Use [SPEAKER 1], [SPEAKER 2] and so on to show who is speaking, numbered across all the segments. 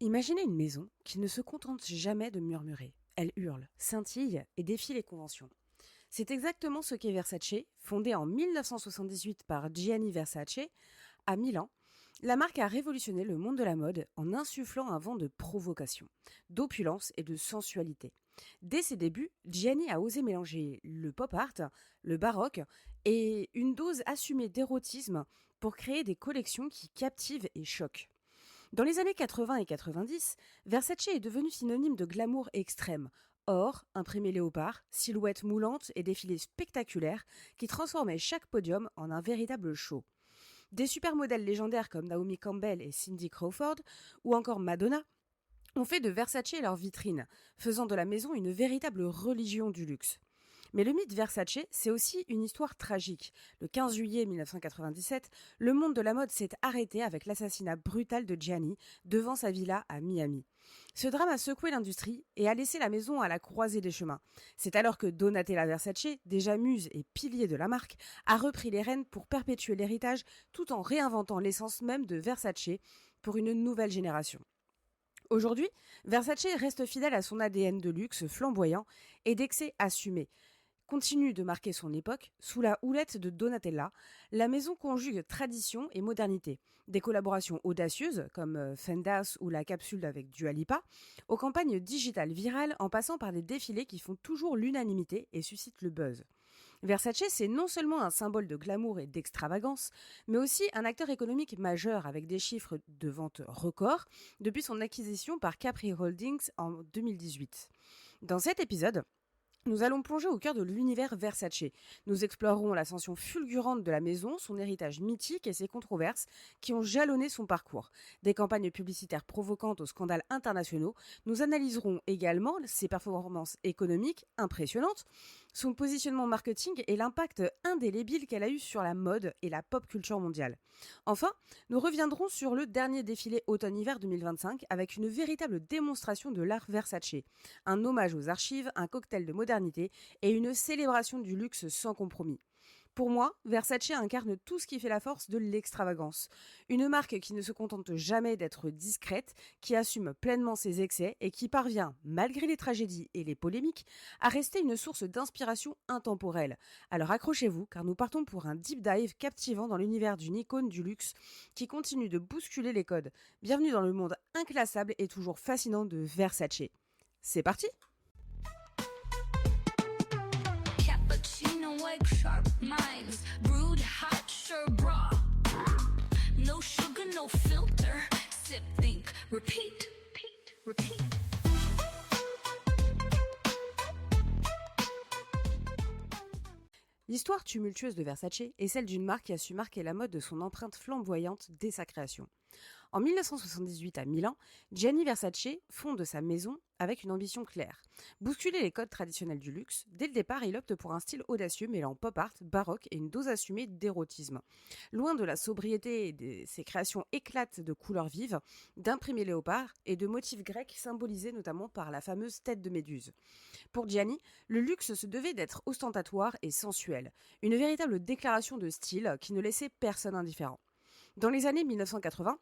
[SPEAKER 1] Imaginez une maison qui ne se contente jamais de murmurer. Elle hurle, scintille et défie les conventions. C'est exactement ce qu'est Versace, fondée en 1978 par Gianni Versace à Milan. La marque a révolutionné le monde de la mode en insufflant un vent de provocation, d'opulence et de sensualité. Dès ses débuts, Gianni a osé mélanger le pop art, le baroque et une dose assumée d'érotisme pour créer des collections qui captivent et choquent. Dans les années 80 et 90, Versace est devenu synonyme de glamour extrême. Or, imprimé léopard, silhouettes moulantes et défilés spectaculaires qui transformaient chaque podium en un véritable show. Des supermodèles légendaires comme Naomi Campbell et Cindy Crawford, ou encore Madonna, ont fait de Versace leur vitrine, faisant de la maison une véritable religion du luxe. Mais le mythe Versace, c'est aussi une histoire tragique. Le 15 juillet 1997, le monde de la mode s'est arrêté avec l'assassinat brutal de Gianni devant sa villa à Miami. Ce drame a secoué l'industrie et a laissé la maison à la croisée des chemins. C'est alors que Donatella Versace, déjà muse et pilier de la marque, a repris les rênes pour perpétuer l'héritage tout en réinventant l'essence même de Versace pour une nouvelle génération. Aujourd'hui, Versace reste fidèle à son ADN de luxe flamboyant et d'excès assumé. Continue de marquer son époque, sous la houlette de Donatella, la maison conjugue tradition et modernité. Des collaborations audacieuses, comme Fendas ou la capsule avec Dua Lipa, aux campagnes digitales virales en passant par des défilés qui font toujours l'unanimité et suscitent le buzz. Versace, c'est non seulement un symbole de glamour et d'extravagance, mais aussi un acteur économique majeur avec des chiffres de vente records depuis son acquisition par Capri Holdings en 2018. Dans cet épisode, nous allons plonger au cœur de l'univers Versace. Nous explorerons l'ascension fulgurante de la maison, son héritage mythique et ses controverses qui ont jalonné son parcours. Des campagnes publicitaires provocantes aux scandales internationaux. Nous analyserons également ses performances économiques impressionnantes, son positionnement marketing et l'impact indélébile qu'elle a eu sur la mode et la pop culture mondiale. Enfin, nous reviendrons sur le dernier défilé automne-hiver 2025 avec une véritable démonstration de l'art Versace. Un hommage aux archives, un cocktail de modernité et une célébration du luxe sans compromis. Pour moi, Versace incarne tout ce qui fait la force de l'extravagance. Une marque qui ne se contente jamais d'être discrète, qui assume pleinement ses excès et qui parvient, malgré les tragédies et les polémiques, à rester une source d'inspiration intemporelle. Alors accrochez-vous, car nous partons pour un deep dive captivant dans l'univers d'une icône du luxe qui continue de bousculer les codes. Bienvenue dans le monde inclassable et toujours fascinant de Versace. C'est parti!
[SPEAKER 2] Cappuccino, egg sharp minds, brewed hot sherbra. No sugar, no filter. Sip, think, repeat, repeat.
[SPEAKER 1] L'histoire tumultueuse de Versace est celle d'une marque qui a su marquer la mode de son empreinte flamboyante dès sa création. En 1978 à Milan, Gianni Versace fonde sa maison avec une ambition claire. Bousculer les codes traditionnels du luxe, dès le départ, il opte pour un style audacieux mêlant pop art, baroque et une dose assumée d'érotisme. Loin de la sobriété, ses créations éclatent de couleurs vives, d'imprimés léopard et de motifs grecs symbolisés notamment par la fameuse tête de Méduse. Pour Gianni, le luxe se devait d'être ostentatoire et sensuel, une véritable déclaration de style qui ne laissait personne indifférent. Dans les années 1980,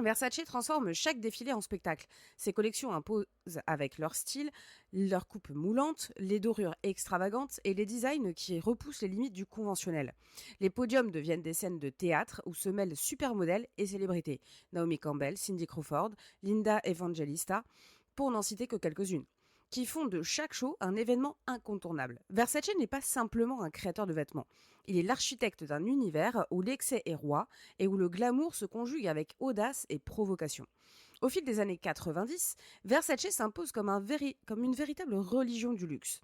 [SPEAKER 1] Versace transforme chaque défilé en spectacle. Ses collections imposent avec leur style, leur coupe moulante, les dorures extravagantes et les designs qui repoussent les limites du conventionnel. Les podiums deviennent des scènes de théâtre où se mêlent supermodèles et célébrités. Naomi Campbell, Cindy Crawford, Linda Evangelista, pour n'en citer que quelques-unes, qui font de chaque show un événement incontournable. Versace n'est pas simplement un créateur de vêtements. Il est l'architecte d'un univers où l'excès est roi et où le glamour se conjugue avec audace et provocation. Au fil des années 90, Versace s'impose comme une véritable religion du luxe.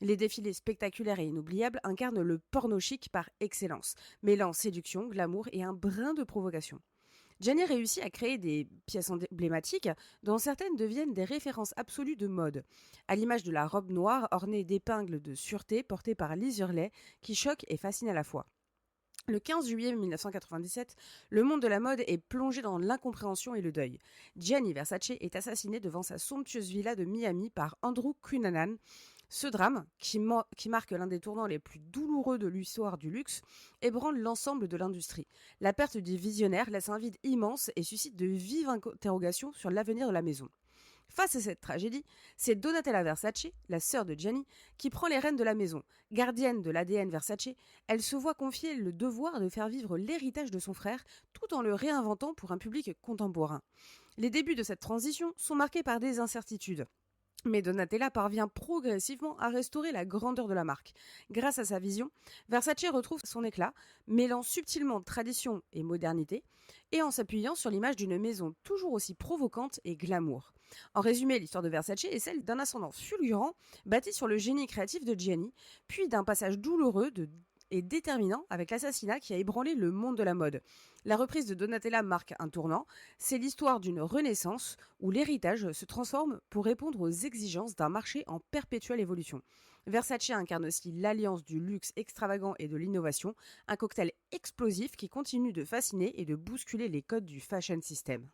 [SPEAKER 1] Les défilés spectaculaires et inoubliables incarnent le porno chic par excellence, mêlant séduction, glamour et un brin de provocation. Gianni réussit à créer des pièces emblématiques dont certaines deviennent des références absolues de mode, à l'image de la robe noire ornée d'épingles de sûreté portée par Liz Hurley qui choque et fascine à la fois. Le 15 juillet 1997, le monde de la mode est plongé dans l'incompréhension et le deuil. Gianni Versace est assassiné devant sa somptueuse villa de Miami par Andrew Cunanan, Ce drame, qui marque l'un des tournants les plus douloureux de l'histoire du luxe, ébranle l'ensemble de l'industrie. La perte du visionnaire laisse un vide immense et suscite de vives interrogations sur l'avenir de la maison. Face à cette tragédie, c'est Donatella Versace, la sœur de Gianni, qui prend les rênes de la maison. Gardienne de l'ADN Versace, elle se voit confier le devoir de faire vivre l'héritage de son frère tout en le réinventant pour un public contemporain. Les débuts de cette transition sont marqués par des incertitudes. Mais Donatella parvient progressivement à restaurer la grandeur de la marque. Grâce à sa vision, Versace retrouve son éclat, mêlant subtilement tradition et modernité, et en s'appuyant sur l'image d'une maison toujours aussi provocante et glamour. En résumé, l'histoire de Versace est celle d'un ascendant fulgurant, bâti sur le génie créatif de Gianni, puis d'un passage douloureux et déterminant avec l'assassinat qui a ébranlé le monde de la mode. La reprise de Donatella marque un tournant, c'est l'histoire d'une renaissance où l'héritage se transforme pour répondre aux exigences d'un marché en perpétuelle évolution. Versace incarne aussi l'alliance du luxe extravagant et de l'innovation, un cocktail explosif qui continue de fasciner et de bousculer les codes du fashion system.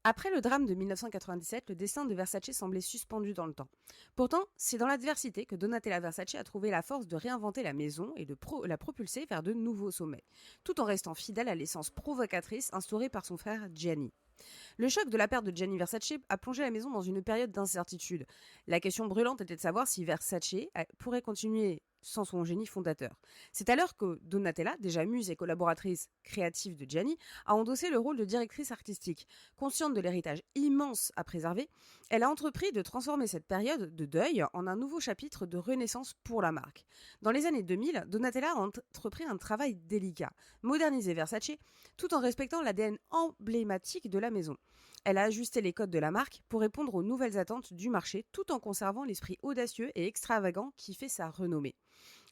[SPEAKER 1] Après le drame de 1997, le destin de Versace semblait suspendu dans le temps. Pourtant, c'est dans l'adversité que Donatella Versace a trouvé la force de réinventer la maison et de la propulser vers de nouveaux sommets, tout en restant fidèle à l'essence provocatrice instaurée par son frère Gianni. Le choc de la perte de Gianni Versace a plongé la maison dans une période d'incertitude. La question brûlante était de savoir si Versace pourrait continuer sans son génie fondateur. C'est alors que Donatella, déjà muse et collaboratrice créative de Gianni, a endossé le rôle de directrice artistique. Consciente de l'héritage immense à préserver, elle a entrepris de transformer cette période de deuil en un nouveau chapitre de renaissance pour la marque. Dans les années 2000, Donatella a entrepris un travail délicat, moderniser Versace, tout en respectant l'ADN emblématique de la maison. Elle a ajusté les codes de la marque pour répondre aux nouvelles attentes du marché tout en conservant l'esprit audacieux et extravagant qui fait sa renommée.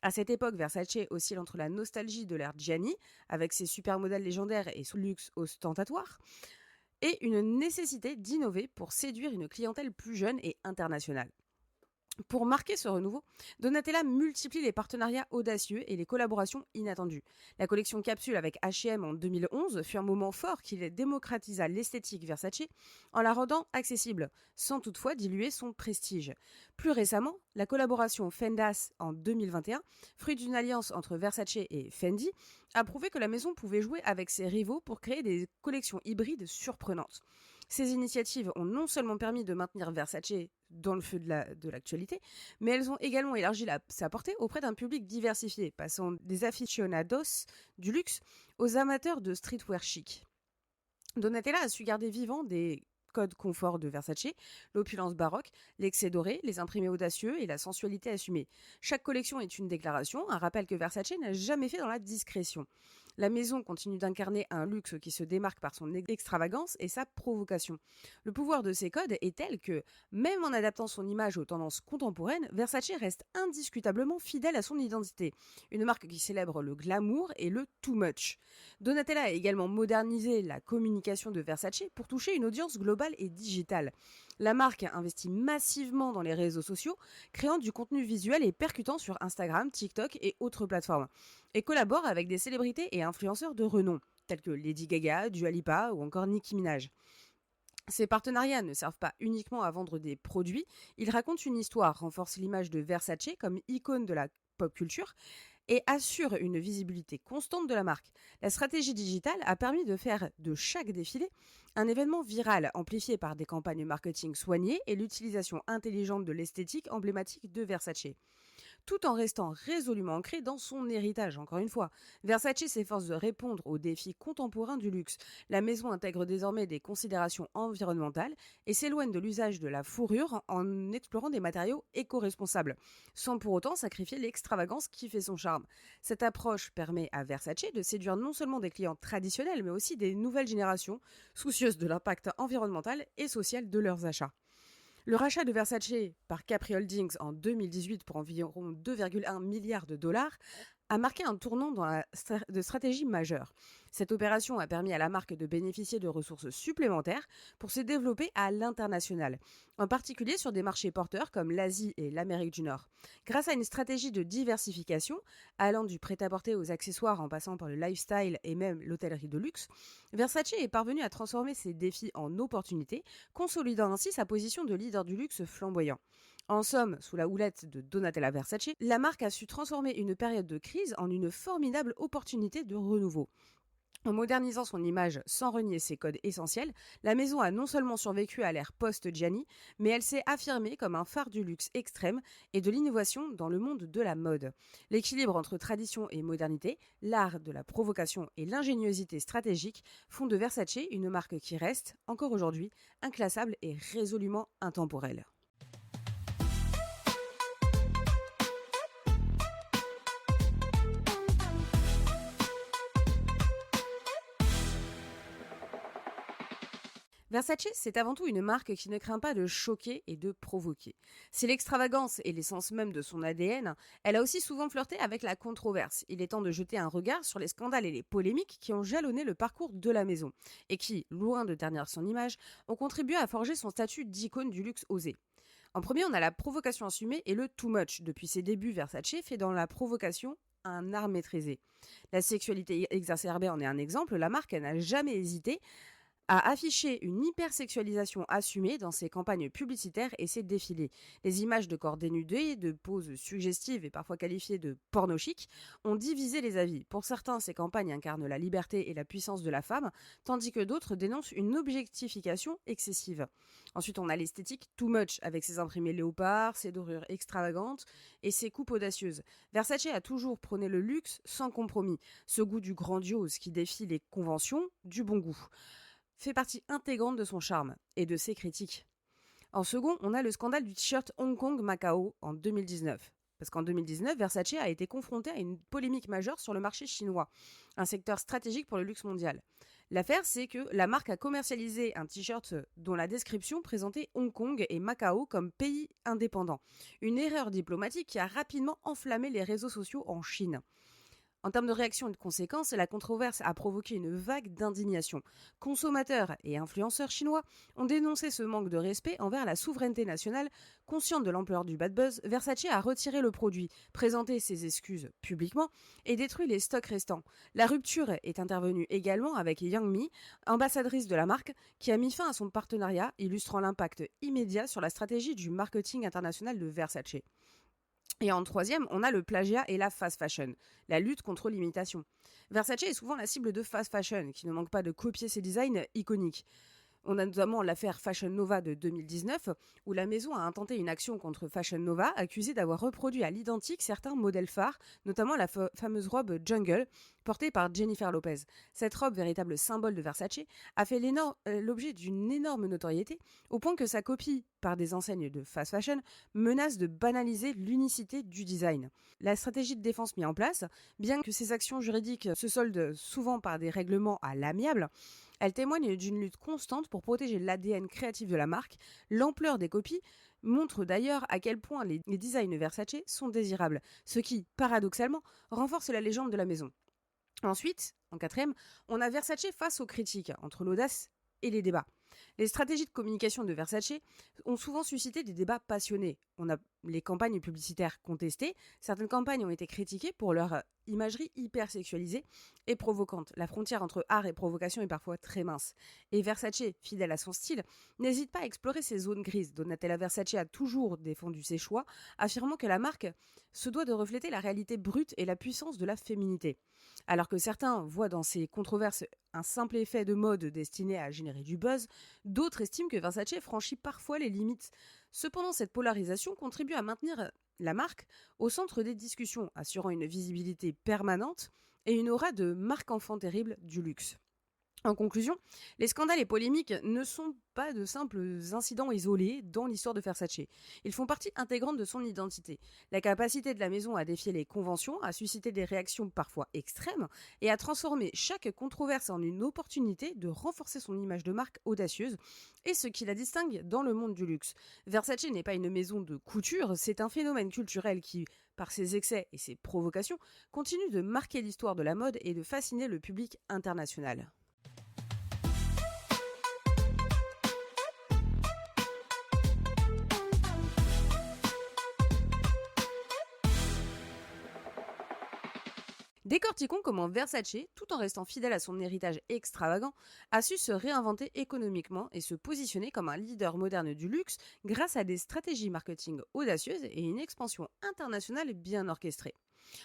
[SPEAKER 1] À cette époque, Versace oscille entre la nostalgie de l'ère Gianni, avec ses supermodèles légendaires et son luxe ostentatoire, et une nécessité d'innover pour séduire une clientèle plus jeune et internationale. Pour marquer ce renouveau, Donatella multiplie les partenariats audacieux et les collaborations inattendues. La collection Capsule avec H&M en 2011 fut un moment fort qui démocratisa l'esthétique Versace en la rendant accessible, sans toutefois diluer son prestige. Plus récemment, la collaboration Fendas en 2021, fruit d'une alliance entre Versace et Fendi, a prouvé que la maison pouvait jouer avec ses rivaux pour créer des collections hybrides surprenantes. Ces initiatives ont non seulement permis de maintenir Versace dans le feu de l'actualité, mais elles ont également élargi sa portée auprès d'un public diversifié, passant des aficionados du luxe aux amateurs de streetwear chic. Donatella a su garder vivant des codes confort de Versace, l'opulence baroque, l'excès doré, les imprimés audacieux et la sensualité assumée. Chaque collection est une déclaration, un rappel que Versace n'a jamais fait dans la discrétion. La maison continue d'incarner un luxe qui se démarque par son extravagance et sa provocation. Le pouvoir de ces codes est tel que, même en adaptant son image aux tendances contemporaines, Versace reste indiscutablement fidèle à son identité. Une marque qui célèbre le glamour et le too much. Donatella a également modernisé la communication de Versace pour toucher une audience globale et digitale. La marque investit massivement dans les réseaux sociaux, créant du contenu visuel et percutant sur Instagram, TikTok et autres plateformes, et collabore avec des célébrités et influenceurs de renom, tels que Lady Gaga, Dua Lipa ou encore Nicki Minaj. Ces partenariats ne servent pas uniquement à vendre des produits, ils racontent une histoire, renforcent l'image de Versace comme icône de la pop culture et assurent une visibilité constante de la marque. La stratégie digitale a permis de faire de chaque défilé un événement viral amplifié par des campagnes marketing soignées et l'utilisation intelligente de l'esthétique emblématique de Versace. Tout en restant résolument ancré dans son héritage, encore une fois. Versace s'efforce de répondre aux défis contemporains du luxe. La maison intègre désormais des considérations environnementales et s'éloigne de l'usage de la fourrure en explorant des matériaux éco-responsables, sans pour autant sacrifier l'extravagance qui fait son charme. Cette approche permet à Versace de séduire non seulement des clients traditionnels, mais aussi des nouvelles générations, soucieuses de l'impact environnemental et social de leurs achats. Le rachat de Versace par Capri Holdings en 2018 pour environ 2,1 milliards de dollars a marqué un tournant dans la stratégie majeure. Cette opération a permis à la marque de bénéficier de ressources supplémentaires pour se développer à l'international, en particulier sur des marchés porteurs comme l'Asie et l'Amérique du Nord. Grâce à une stratégie de diversification, allant du prêt-à-porter aux accessoires en passant par le lifestyle et même l'hôtellerie de luxe, Versace est parvenu à transformer ses défis en opportunités, consolidant ainsi sa position de leader du luxe flamboyant. En somme, sous la houlette de Donatella Versace, la marque a su transformer une période de crise en une formidable opportunité de renouveau. En modernisant son image sans renier ses codes essentiels, la maison a non seulement survécu à l'ère post-Gianni, mais elle s'est affirmée comme un phare du luxe extrême et de l'innovation dans le monde de la mode. L'équilibre entre tradition et modernité, l'art de la provocation et l'ingéniosité stratégique font de Versace une marque qui reste, encore aujourd'hui, inclassable et résolument intemporelle. Versace, c'est avant tout une marque qui ne craint pas de choquer et de provoquer. Si l'extravagance est l'essence même de son ADN, elle a aussi souvent flirté avec la controverse. Il est temps de jeter un regard sur les scandales et les polémiques qui ont jalonné le parcours de la maison et qui, loin de ternir son image, ont contribué à forger son statut d'icône du luxe osé. En premier, on a la provocation assumée et le too much. Depuis ses débuts, Versace fait dans la provocation un art maîtrisé. La sexualité exacerbée en est un exemple. La marque n'a jamais hésité a affiché une hypersexualisation assumée dans ses campagnes publicitaires et ses défilés. Les images de corps dénudés, de poses suggestives et parfois qualifiées de porno chic ont divisé les avis. Pour certains, ces campagnes incarnent la liberté et la puissance de la femme, tandis que d'autres dénoncent une objectification excessive. Ensuite, on a l'esthétique too much, avec ses imprimés léopards, ses dorures extravagantes et ses coupes audacieuses. Versace a toujours prôné le luxe sans compromis, ce goût du grandiose qui défie les conventions, du bon goût fait partie intégrante de son charme et de ses critiques. En second, on a le scandale du t-shirt Hong Kong-Macao en 2019. Parce qu'en 2019, Versace a été confronté à une polémique majeure sur le marché chinois, un secteur stratégique pour le luxe mondial. L'affaire, c'est que la marque a commercialisé un t-shirt dont la description présentait Hong Kong et Macao comme pays indépendants. Une erreur diplomatique qui a rapidement enflammé les réseaux sociaux en Chine. En termes de réaction et de conséquences, la controverse a provoqué une vague d'indignation. Consommateurs et influenceurs chinois ont dénoncé ce manque de respect envers la souveraineté nationale. Consciente de l'ampleur du bad buzz, Versace a retiré le produit, présenté ses excuses publiquement et détruit les stocks restants. La rupture est intervenue également avec Yang Mi, ambassadrice de la marque, qui a mis fin à son partenariat, illustrant l'impact immédiat sur la stratégie du marketing international de Versace. Et en troisième, on a le plagiat et la fast fashion, la lutte contre l'imitation. Versace est souvent la cible de fast fashion, qui ne manque pas de copier ses designs iconiques. On a notamment l'affaire Fashion Nova de 2019, où la maison a intenté une action contre Fashion Nova, accusée d'avoir reproduit à l'identique certains modèles phares, notamment la fameuse robe Jungle, portée par Jennifer Lopez. Cette robe, véritable symbole de Versace, a fait l'objet d'une énorme notoriété, au point que sa copie par des enseignes de fast fashion menace de banaliser l'unicité du design. La stratégie de défense mise en place, bien que ces actions juridiques se soldent souvent par des règlements à l'amiable, elle témoigne d'une lutte constante pour protéger l'ADN créatif de la marque. L'ampleur des copies montre d'ailleurs à quel point les designs Versace sont désirables, ce qui, paradoxalement, renforce la légende de la maison. Ensuite, en quatrième, on a Versace face aux critiques, entre l'audace et les débats. Les stratégies de communication de Versace ont souvent suscité des débats passionnés. On a les campagnes publicitaires contestées. Certaines campagnes ont été critiquées pour leur imagerie hyper sexualisée et provocante. La frontière entre art et provocation est parfois très mince. Et Versace, fidèle à son style, n'hésite pas à explorer ces zones grises. Donatella Versace a toujours défendu ses choix, affirmant que la marque se doit de refléter la réalité brute et la puissance de la féminité. Alors que certains voient dans ces controverses un simple effet de mode destiné à générer du buzz, d'autres estiment que Versace franchit parfois les limites. Cependant, cette polarisation contribue à maintenir la marque au centre des discussions, assurant une visibilité permanente et une aura de marque enfant terrible du luxe. En conclusion, les scandales et polémiques ne sont pas de simples incidents isolés dans l'histoire de Versace. Ils font partie intégrante de son identité. La capacité de la maison à défier les conventions, à susciter des réactions parfois extrêmes et à transformer chaque controverse en une opportunité de renforcer son image de marque audacieuse et ce qui la distingue dans le monde du luxe. Versace n'est pas une maison de couture, c'est un phénomène culturel qui, par ses excès et ses provocations, continue de marquer l'histoire de la mode et de fasciner le public international. Décortiquons comment Versace, tout en restant fidèle à son héritage extravagant, a su se réinventer économiquement et se positionner comme un leader moderne du luxe grâce à des stratégies marketing audacieuses et une expansion internationale bien orchestrée.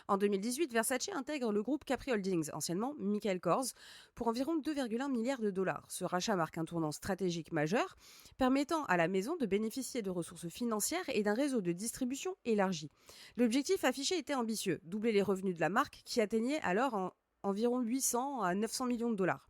[SPEAKER 1] En 2018, Versace intègre le groupe Capri Holdings, anciennement Michael Kors, pour environ 2,1 milliards de dollars. Ce rachat marque un tournant stratégique majeur, permettant à la maison de bénéficier de ressources financières et d'un réseau de distribution élargi. L'objectif affiché était ambitieux, doubler les revenus de la marque qui atteignaient alors environ 800 à 900 millions de dollars,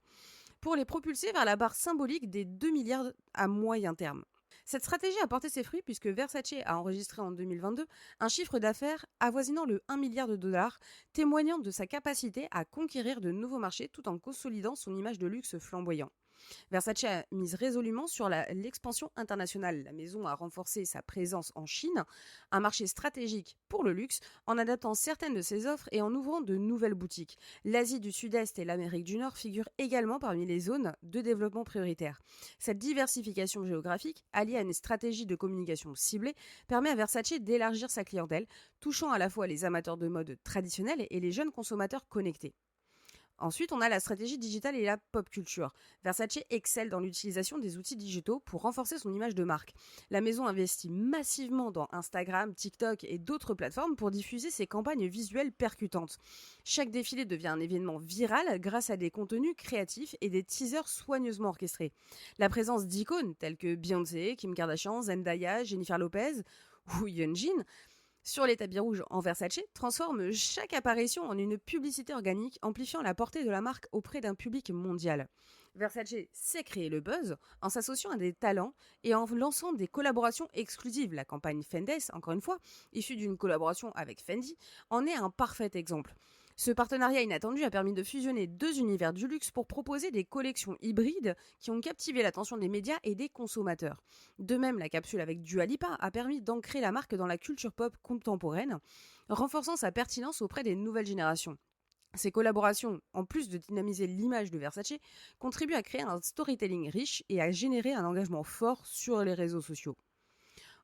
[SPEAKER 1] pour les propulser vers la barre symbolique des 2 milliards à moyen terme. Cette stratégie a porté ses fruits puisque Versace a enregistré en 2022 un chiffre d'affaires avoisinant le 1 milliard de dollars, témoignant de sa capacité à conquérir de nouveaux marchés tout en consolidant son image de luxe flamboyant. Versace a mise résolument sur l'expansion internationale. La maison a renforcé sa présence en Chine, un marché stratégique pour le luxe, en adaptant certaines de ses offres et en ouvrant de nouvelles boutiques. L'Asie du Sud-Est et l'Amérique du Nord figurent également parmi les zones de développement prioritaires. Cette diversification géographique, alliée à une stratégie de communication ciblée, permet à Versace d'élargir sa clientèle, touchant à la fois les amateurs de mode traditionnels et les jeunes consommateurs connectés. Ensuite, on a la stratégie digitale et la pop culture. Versace excelle dans l'utilisation des outils digitaux pour renforcer son image de marque. La maison investit massivement dans Instagram, TikTok et d'autres plateformes pour diffuser ses campagnes visuelles percutantes. Chaque défilé devient un événement viral grâce à des contenus créatifs et des teasers soigneusement orchestrés. La présence d'icônes telles que Beyoncé, Kim Kardashian, Zendaya, Jennifer Lopez ou Yeonjin sur les tapis rouges en Versace transforme chaque apparition en une publicité organique, amplifiant la portée de la marque auprès d'un public mondial. Versace sait créer le buzz en s'associant à des talents et en lançant des collaborations exclusives. La campagne Fendes, encore une fois, issue d'une collaboration avec Fendi, en est un parfait exemple. Ce partenariat inattendu a permis de fusionner deux univers du luxe pour proposer des collections hybrides qui ont captivé l'attention des médias et des consommateurs. De même, la capsule avec Dua Lipa a permis d'ancrer la marque dans la culture pop contemporaine, renforçant sa pertinence auprès des nouvelles générations. Ces collaborations, en plus de dynamiser l'image de Versace, contribuent à créer un storytelling riche et à générer un engagement fort sur les réseaux sociaux.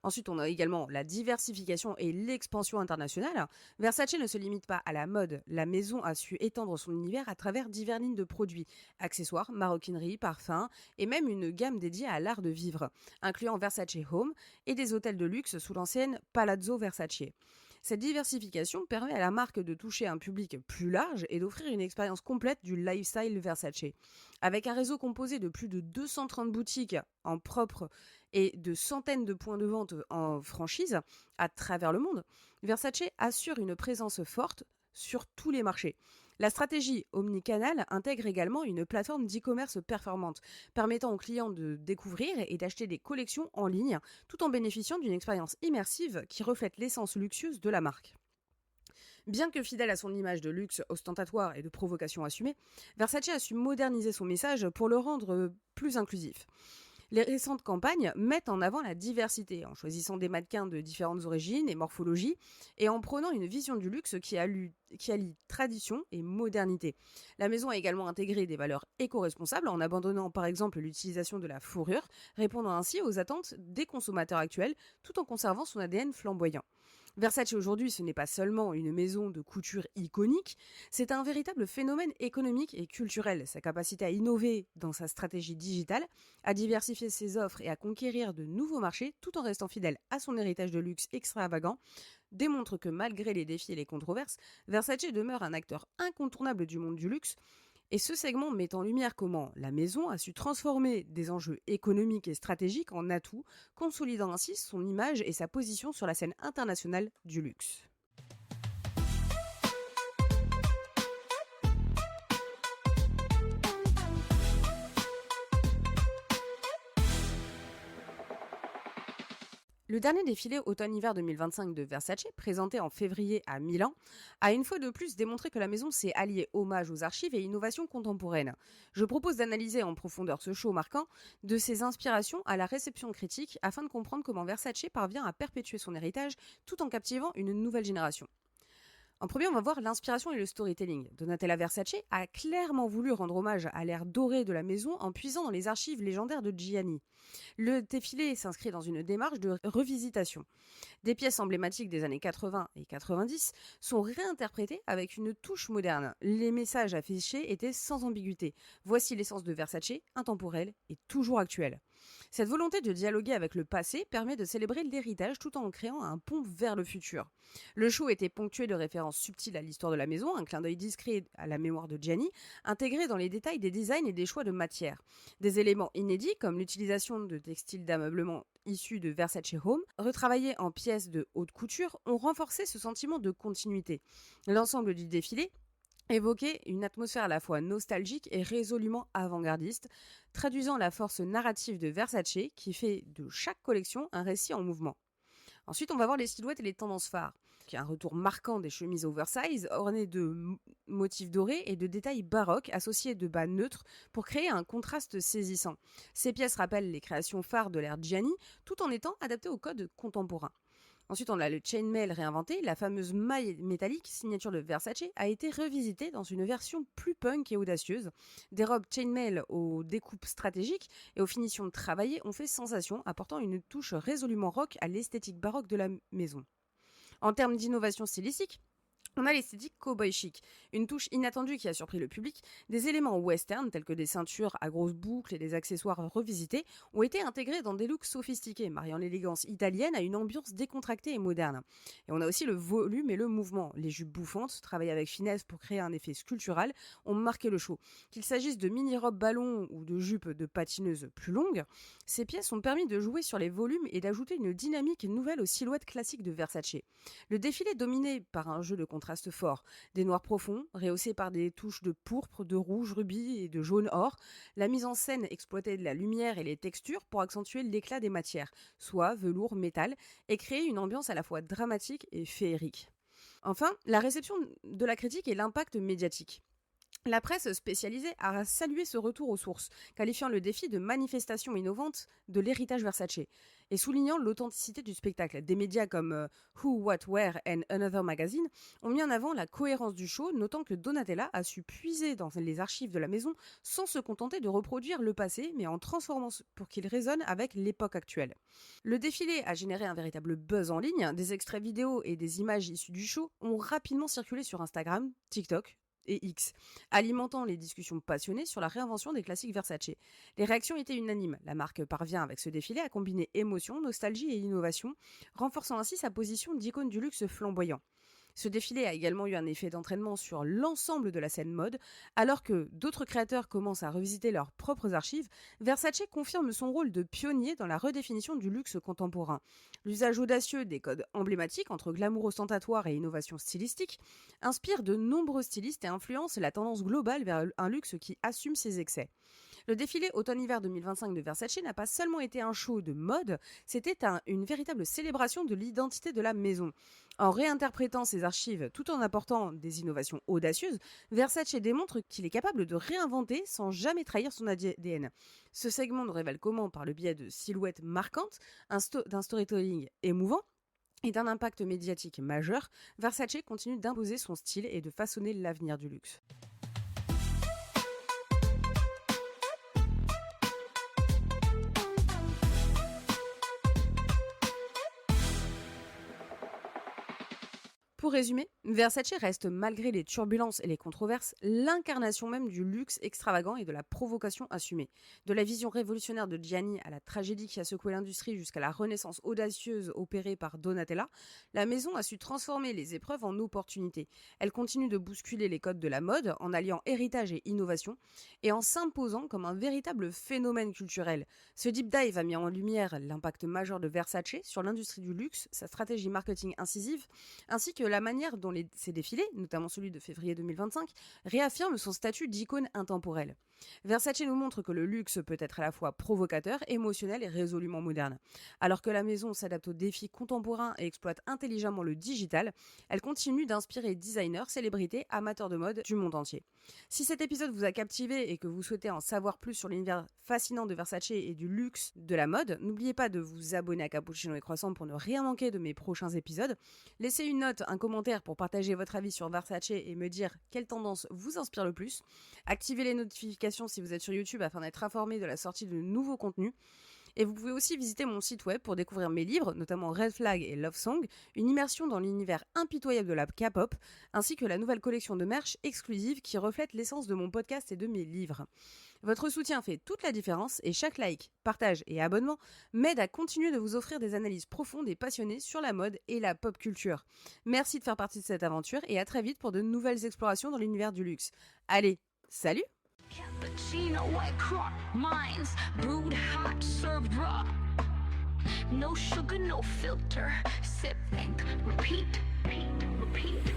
[SPEAKER 1] Ensuite, on a également la diversification et l'expansion internationale. Versace ne se limite pas à la mode. La maison a su étendre son univers à travers diverses lignes de produits, accessoires, maroquinerie, parfums et même une gamme dédiée à l'art de vivre, incluant Versace Home et des hôtels de luxe sous l'ancienne Palazzo Versace. Cette diversification permet à la marque de toucher un public plus large et d'offrir une expérience complète du lifestyle Versace. Avec un réseau composé de plus de 230 boutiques en propre et de centaines de points de vente en franchise à travers le monde, Versace assure une présence forte sur tous les marchés. La stratégie omnicanal intègre également une plateforme d'e-commerce performante, permettant aux clients de découvrir et d'acheter des collections en ligne, tout en bénéficiant d'une expérience immersive qui reflète l'essence luxueuse de la marque. Bien que fidèle à son image de luxe ostentatoire et de provocation assumée, Versace a su moderniser son message pour le rendre plus inclusif. Les récentes campagnes mettent en avant la diversité, en choisissant des mannequins de différentes origines et morphologies, et en prenant une vision du luxe qui allie tradition et modernité. La maison a également intégré des valeurs éco-responsables en abandonnant par exemple l'utilisation de la fourrure, répondant ainsi aux attentes des consommateurs actuels, tout en conservant son ADN flamboyant. Versace aujourd'hui, ce n'est pas seulement une maison de couture iconique, c'est un véritable phénomène économique et culturel. Sa capacité à innover dans sa stratégie digitale, à diversifier ses offres et à conquérir de nouveaux marchés tout en restant fidèle à son héritage de luxe extravagant démontre que malgré les défis et les controverses, Versace demeure un acteur incontournable du monde du luxe. Et ce segment met en lumière comment la maison a su transformer des enjeux économiques et stratégiques en atouts, consolidant ainsi son image et sa position sur la scène internationale du luxe. Le dernier défilé automne-hiver 2025 de Versace, présenté en février à Milan, a une fois de plus démontré que la maison s'est alliée hommage aux archives et innovations contemporaines. Je propose d'analyser en profondeur ce show marquant, de ses inspirations à la réception critique, afin de comprendre comment Versace parvient à perpétuer son héritage tout en captivant une nouvelle génération. En premier, on va voir l'inspiration et le storytelling. Donatella Versace a clairement voulu rendre hommage à l'ère dorée de la maison en puisant dans les archives légendaires de Gianni. Le défilé s'inscrit dans une démarche de revisitation. Des pièces emblématiques des années 80 et 90 sont réinterprétées avec une touche moderne. Les messages affichés étaient sans ambiguïté. Voici l'essence de Versace, intemporelle et toujours actuelle. Cette volonté de dialoguer avec le passé permet de célébrer l'héritage tout en créant un pont vers le futur. Le show était ponctué de références subtiles à l'histoire de la maison, un clin d'œil discret à la mémoire de Gianni, intégré dans les détails des designs et des choix de matière. Des éléments inédits comme l'utilisation de textiles d'ameublement issus de Versace Home, retravaillés en pièces de haute couture, ont renforcé ce sentiment de continuité. L'ensemble du défilé évoquait une atmosphère à la fois nostalgique et résolument avant-gardiste, traduisant la force narrative de Versace qui fait de chaque collection un récit en mouvement. Ensuite, on va voir les silhouettes et les tendances phares. Un retour marquant des chemises oversize ornées de motifs dorés et de détails baroques associés de bas neutres pour créer un contraste saisissant. Ces pièces rappellent les créations phares de l'ère Gianni tout en étant adaptées au code contemporain. Ensuite, on a le chainmail réinventé. La fameuse maille métallique, signature de Versace, a été revisitée dans une version plus punk et audacieuse. Des robes chainmail aux découpes stratégiques et aux finitions travaillées ont fait sensation, apportant une touche résolument rock à l'esthétique baroque de la maison. En termes d'innovation stylistique, on a l'esthétique cowboy chic, une touche inattendue qui a surpris le public. Des éléments western tels que des ceintures à grosses boucles et des accessoires revisités ont été intégrés dans des looks sophistiqués, mariant l'élégance italienne à une ambiance décontractée et moderne. Et on a aussi le volume et le mouvement. Les jupes bouffantes, travaillées avec finesse pour créer un effet sculptural, ont marqué le show. Qu'il s'agisse de mini-robes ballons ou de jupes de patineuses plus longues, ces pièces ont permis de jouer sur les volumes et d'ajouter une dynamique nouvelle aux silhouettes classiques de Versace. Le défilé dominé par un jeu de contraste fort, des noirs profonds, rehaussés par des touches de pourpre, de rouge rubis et de jaune or. La mise en scène exploitait la lumière et les textures pour accentuer l'éclat des matières, soie, velours, métal, et créer une ambiance à la fois dramatique et féerique. Enfin, la réception de la critique et l'impact médiatique. La presse spécialisée a salué ce retour aux sources, qualifiant le défi de manifestation innovante de l'héritage Versace et soulignant l'authenticité du spectacle. Des médias comme Who, What, Where and Another Magazine ont mis en avant la cohérence du show, notant que Donatella a su puiser dans les archives de la maison sans se contenter de reproduire le passé, mais en transformant pour qu'il résonne avec l'époque actuelle. Le défilé a généré un véritable buzz en ligne. Des extraits vidéo et des images issues du show ont rapidement circulé sur Instagram, TikTok et X, alimentant les discussions passionnées sur la réinvention des classiques Versace. Les réactions étaient unanimes. La marque parvient avec ce défilé à combiner émotion, nostalgie et innovation, renforçant ainsi sa position d'icône du luxe flamboyant. Ce défilé a également eu un effet d'entraînement sur l'ensemble de la scène mode. Alors que d'autres créateurs commencent à revisiter leurs propres archives, Versace confirme son rôle de pionnier dans la redéfinition du luxe contemporain. L'usage audacieux des codes emblématiques entre glamour ostentatoire et innovation stylistique inspire de nombreux stylistes et influence la tendance globale vers un luxe qui assume ses excès. Le défilé automne-hiver 2025 de Versace n'a pas seulement été un show de mode, c'était une véritable célébration de l'identité de la maison. En réinterprétant ses archives tout en apportant des innovations audacieuses, Versace démontre qu'il est capable de réinventer sans jamais trahir son ADN. Ce segment nous révèle comment, par le biais de silhouettes marquantes, d'un storytelling émouvant et d'un impact médiatique majeur, Versace continue d'imposer son style et de façonner l'avenir du luxe. Pour résumer, Versace reste, malgré les turbulences et les controverses, l'incarnation même du luxe extravagant et de la provocation assumée. De la vision révolutionnaire de Gianni à la tragédie qui a secoué l'industrie jusqu'à la renaissance audacieuse opérée par Donatella, la maison a su transformer les épreuves en opportunités. Elle continue de bousculer les codes de la mode en alliant héritage et innovation et en s'imposant comme un véritable phénomène culturel. Ce deep dive a mis en lumière l'impact majeur de Versace sur l'industrie du luxe, sa stratégie marketing incisive, ainsi que la manière dont ses défilés, notamment celui de février 2025, réaffirment son statut d'icône intemporelle. Versace nous montre que le luxe peut être à la fois provocateur, émotionnel et résolument moderne. Alors que la maison s'adapte aux défis contemporains et exploite intelligemment le digital, elle continue d'inspirer designers, célébrités, amateurs de mode du monde entier. Si cet épisode vous a captivé et que vous souhaitez en savoir plus sur l'univers fascinant de Versace et du luxe de la mode, n'oubliez pas de vous abonner à Cappuccino et Croissant pour ne rien manquer de mes prochains épisodes. Laissez une note, un commentaire pour partager votre avis sur Versace et me dire quelle tendance vous inspire le plus. Activez les notifications si vous êtes sur YouTube afin d'être informé de la sortie de nouveaux contenus. Et vous pouvez aussi visiter mon site web pour découvrir mes livres, notamment Red Flag et Love Song, une immersion dans l'univers impitoyable de la K-pop, ainsi que la nouvelle collection de merch exclusive qui reflète l'essence de mon podcast et de mes livres. Votre soutien fait toute la différence et chaque like, partage et abonnement m'aide à continuer de vous offrir des analyses profondes et passionnées sur la mode et la pop culture. Merci de faire partie de cette aventure et à très vite pour de nouvelles explorations dans l'univers du luxe. Allez, salut!
[SPEAKER 2] Cappuccino, white crop, mine's brewed hot, served raw. No sugar, no filter. Sip, think, repeat, repeat, repeat.